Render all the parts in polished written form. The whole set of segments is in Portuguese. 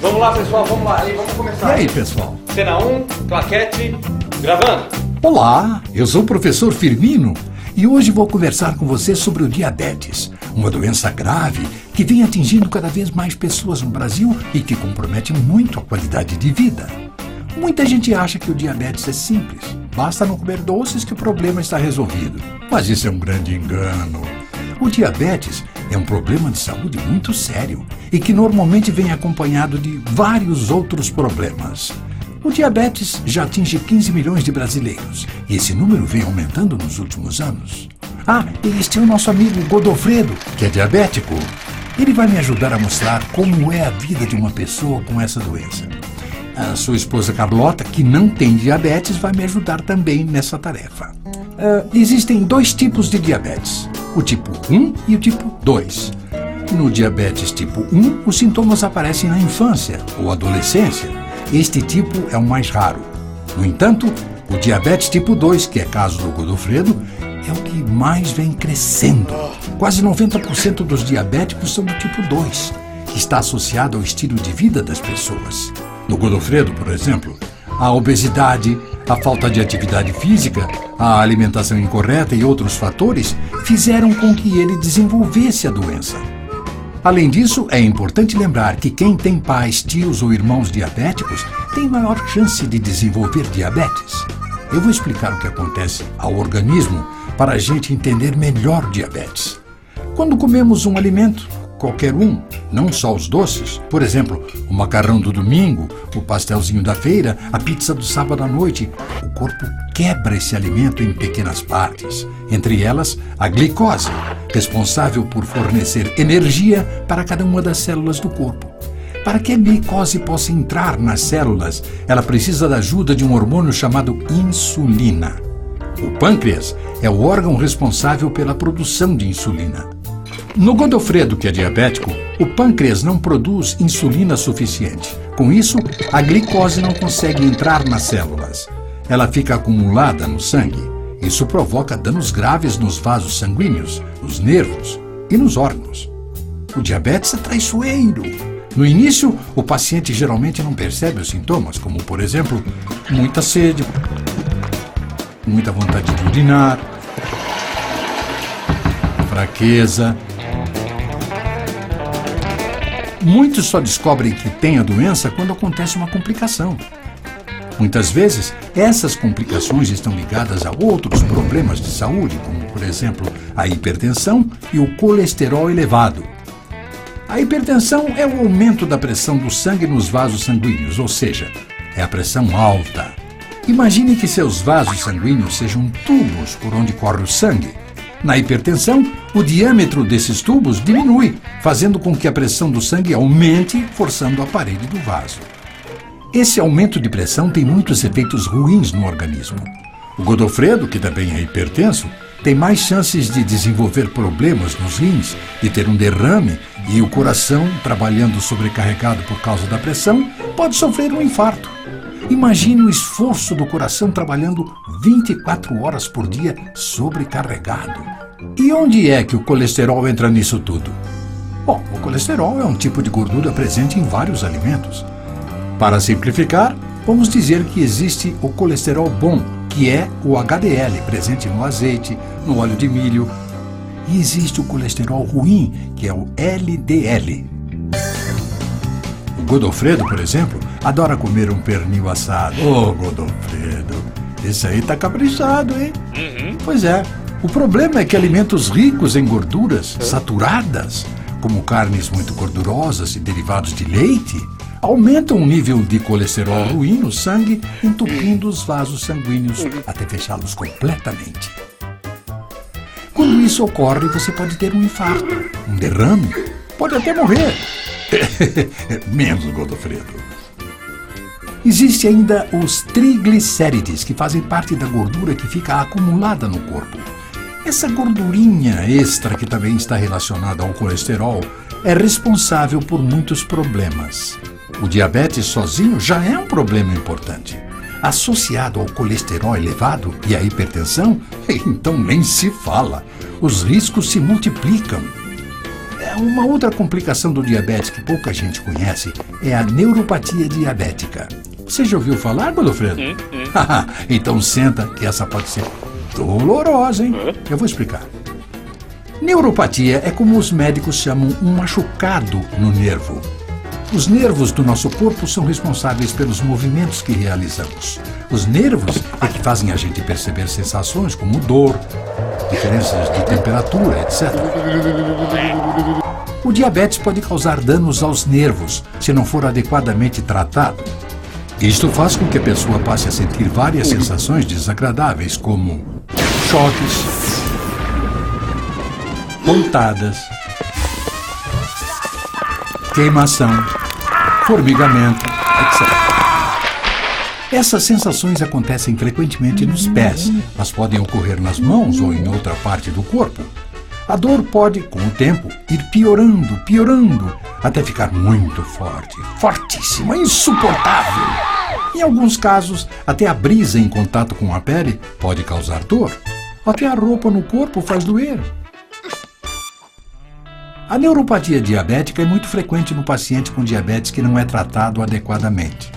Vamos lá, pessoal, vamos lá, aí, vamos começar. E aí, pessoal? Cena 1, claquete, gravando. Olá, eu sou o professor Firmino e hoje vou conversar com você sobre o diabetes, uma doença grave que vem atingindo cada vez mais pessoas no Brasil e que compromete muito a qualidade de vida. Muita gente acha que o diabetes é simples, basta não comer doces que o problema está resolvido. Mas isso é um grande engano. O diabetes é um problema de saúde muito sério e que normalmente vem acompanhado de vários outros problemas. O diabetes já atinge 15 milhões de brasileiros e esse número vem aumentando nos últimos anos. E este é o nosso amigo Godofredo, que é diabético. Ele vai me ajudar a mostrar como é a vida de uma pessoa com essa doença. A sua esposa Carlota, que não tem diabetes, vai me ajudar também nessa tarefa. Existem dois tipos de diabetes, o tipo 1 e o tipo 2. No diabetes tipo 1, os sintomas aparecem na infância ou adolescência. Este tipo é o mais raro. No entanto, o diabetes tipo 2, que é caso do Godofredo, é o que mais vem crescendo. Quase 90% dos diabéticos são do tipo 2, que está associado ao estilo de vida das pessoas. No Godofredo, por exemplo, a obesidade, a falta de atividade física, a alimentação incorreta e outros fatores fizeram com que ele desenvolvesse a doença. Além disso, é importante lembrar que quem tem pais, tios ou irmãos diabéticos tem maior chance de desenvolver diabetes. Eu vou explicar o que acontece ao organismo para a gente entender melhor o diabetes. Quando comemos um alimento, qualquer um, não só os doces, por exemplo, o macarrão do domingo, o pastelzinho da feira, a pizza do sábado à noite, o corpo quebra esse alimento em pequenas partes, entre elas a glicose, responsável por fornecer energia para cada uma das células do corpo. Para que a glicose possa entrar nas células, ela precisa da ajuda de um hormônio chamado insulina. O pâncreas é o órgão responsável pela produção de insulina. No Godofredo, que é diabético, o pâncreas não produz insulina suficiente. Com isso, a glicose não consegue entrar nas células. Ela fica acumulada no sangue. Isso provoca danos graves nos vasos sanguíneos, nos nervos e nos órgãos. O diabetes é traiçoeiro. No início, o paciente geralmente não percebe os sintomas, como, por exemplo, muita sede, muita vontade de urinar, fraqueza. Muitos só descobrem que têm a doença quando acontece uma complicação. Muitas vezes, essas complicações estão ligadas a outros problemas de saúde, como, por exemplo, a hipertensão e o colesterol elevado. A hipertensão é o aumento da pressão do sangue nos vasos sanguíneos, ou seja, é a pressão alta. Imagine que seus vasos sanguíneos sejam tubos por onde corre o sangue. Na hipertensão, o diâmetro desses tubos diminui, fazendo com que a pressão do sangue aumente, forçando a parede do vaso. Esse aumento de pressão tem muitos efeitos ruins no organismo. O Godofredo, que também é hipertenso, tem mais chances de desenvolver problemas nos rins, de ter um derrame e o coração, trabalhando sobrecarregado por causa da pressão, pode sofrer um infarto. Imagine o esforço do coração trabalhando 24 horas por dia sobrecarregado. E onde é que o colesterol entra nisso tudo? Bom, o colesterol é um tipo de gordura presente em vários alimentos. Para simplificar, vamos dizer que existe o colesterol bom, que é o HDL, presente no azeite, no óleo de milho. E existe o colesterol ruim, que é o LDL. O Godofredo, por exemplo, adora comer um pernil assado. Godofredo, esse aí tá caprichado, hein? Pois é, o problema é que alimentos ricos em gorduras saturadas, como carnes muito gordurosas e derivados de leite, aumentam o nível de colesterol ruim no sangue, entupindo os vasos sanguíneos até fechá-los completamente. Quando isso ocorre, você pode ter um infarto, um derrame, pode até morrer. Menos Godofredo. Existe ainda os triglicérides, que fazem parte da gordura que fica acumulada no corpo. Essa gordurinha extra, que também está relacionada ao colesterol, é responsável por muitos problemas. O diabetes sozinho já é um problema importante. Associado ao colesterol elevado e à hipertensão, então nem se fala. Os riscos se multiplicam. Uma outra complicação do diabetes que pouca gente conhece é a neuropatia diabética. Você já ouviu falar, Godofredo? Então senta que essa pode ser dolorosa, hein? Eu vou explicar. Neuropatia é como os médicos chamam um machucado no nervo. Os nervos do nosso corpo são responsáveis pelos movimentos que realizamos. Os nervos é que fazem a gente perceber sensações como dor, diferenças de temperatura, etc. O diabetes pode causar danos aos nervos se não for adequadamente tratado. Isto faz com que a pessoa passe a sentir várias sensações desagradáveis, como choques, pontadas, queimação, formigamento, etc. Essas sensações acontecem frequentemente nos pés, mas podem ocorrer nas mãos ou em outra parte do corpo. A dor pode, com o tempo, ir piorando, até ficar muito forte, fortíssima, insuportável. Em alguns casos, até a brisa em contato com a pele pode causar dor. Até a roupa no corpo faz doer. A neuropatia diabética é muito frequente no paciente com diabetes que não é tratado adequadamente.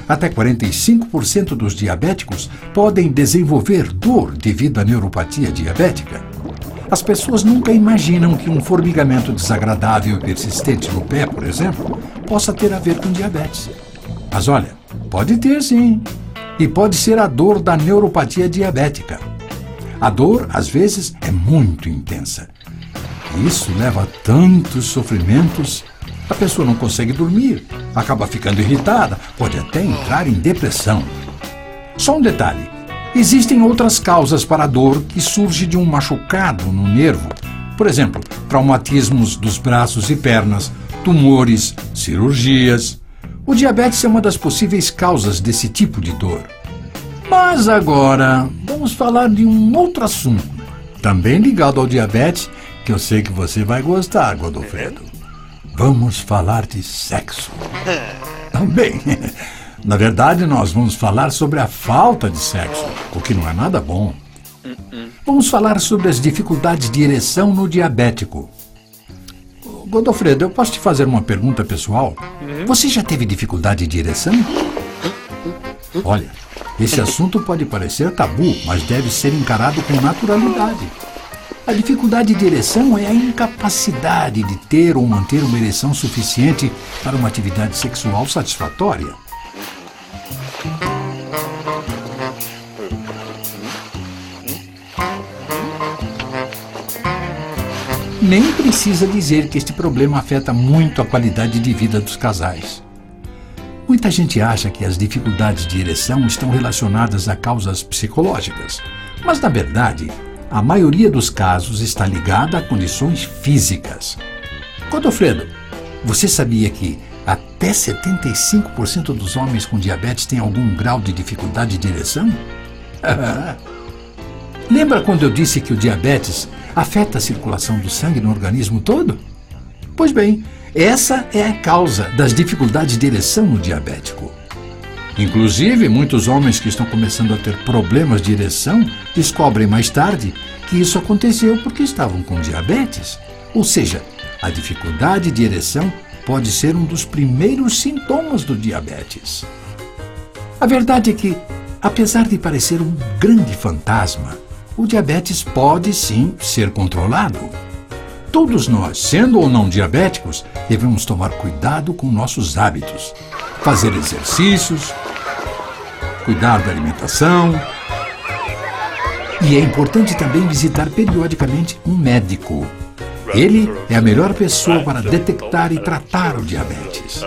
Até 45% dos diabéticos podem desenvolver dor devido à neuropatia diabética. As pessoas nunca imaginam que um formigamento desagradável e persistente no pé, por exemplo, possa ter a ver com diabetes. Mas olha, pode ter sim. E pode ser a dor da neuropatia diabética. A dor, às vezes, é muito intensa. E isso leva a tantos sofrimentos. A pessoa não consegue dormir, acaba ficando irritada, pode até entrar em depressão. Só um detalhe. Existem outras causas para a dor que surge de um machucado no nervo. Por exemplo, traumatismos dos braços e pernas, tumores, cirurgias. O diabetes é uma das possíveis causas desse tipo de dor. Mas agora, vamos falar de um outro assunto, também ligado ao diabetes, que eu sei que você vai gostar, Godofredo. Vamos falar de sexo. Bem, na verdade, nós vamos falar sobre a falta de sexo, o que não é nada bom. Vamos falar sobre as dificuldades de ereção no diabético. Godofredo, eu posso te fazer uma pergunta pessoal? Você já teve dificuldade de ereção? Olha, esse assunto pode parecer tabu, mas deve ser encarado com naturalidade. A dificuldade de ereção é a incapacidade de ter ou manter uma ereção suficiente para uma atividade sexual satisfatória. Nem precisa dizer que este problema afeta muito a qualidade de vida dos casais. Muita gente acha que as dificuldades de ereção estão relacionadas a causas psicológicas, mas na verdade, a maioria dos casos está ligada a condições físicas. Godofredo, você sabia que até 75% dos homens com diabetes têm algum grau de dificuldade de ereção? Lembra quando eu disse que o diabetes afeta a circulação do sangue no organismo todo? Pois bem, essa é a causa das dificuldades de ereção no diabético. Inclusive, muitos homens que estão começando a ter problemas de ereção descobrem mais tarde que isso aconteceu porque estavam com diabetes. Ou seja, a dificuldade de ereção pode ser um dos primeiros sintomas do diabetes. A verdade é que, apesar de parecer um grande fantasma, o diabetes pode sim ser controlado. Todos nós, sendo ou não diabéticos, devemos tomar cuidado com nossos hábitos, fazer exercícios, cuidar da alimentação. E é importante também visitar periodicamente um médico. Ele é a melhor pessoa para detectar e tratar o diabetes.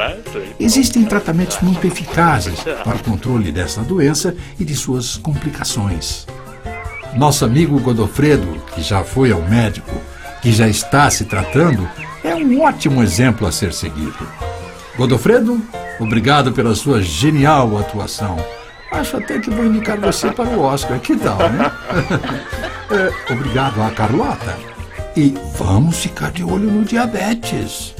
Existem tratamentos muito eficazes para o controle desta doença e de suas complicações. Nosso amigo Godofredo, que já foi ao médico, que já está se tratando, é um ótimo exemplo a ser seguido. Godofredo, obrigado pela sua genial atuação. Acho até que vou indicar você para o Oscar. Que tal, né? Obrigado a Carlota. E vamos ficar de olho no diabetes.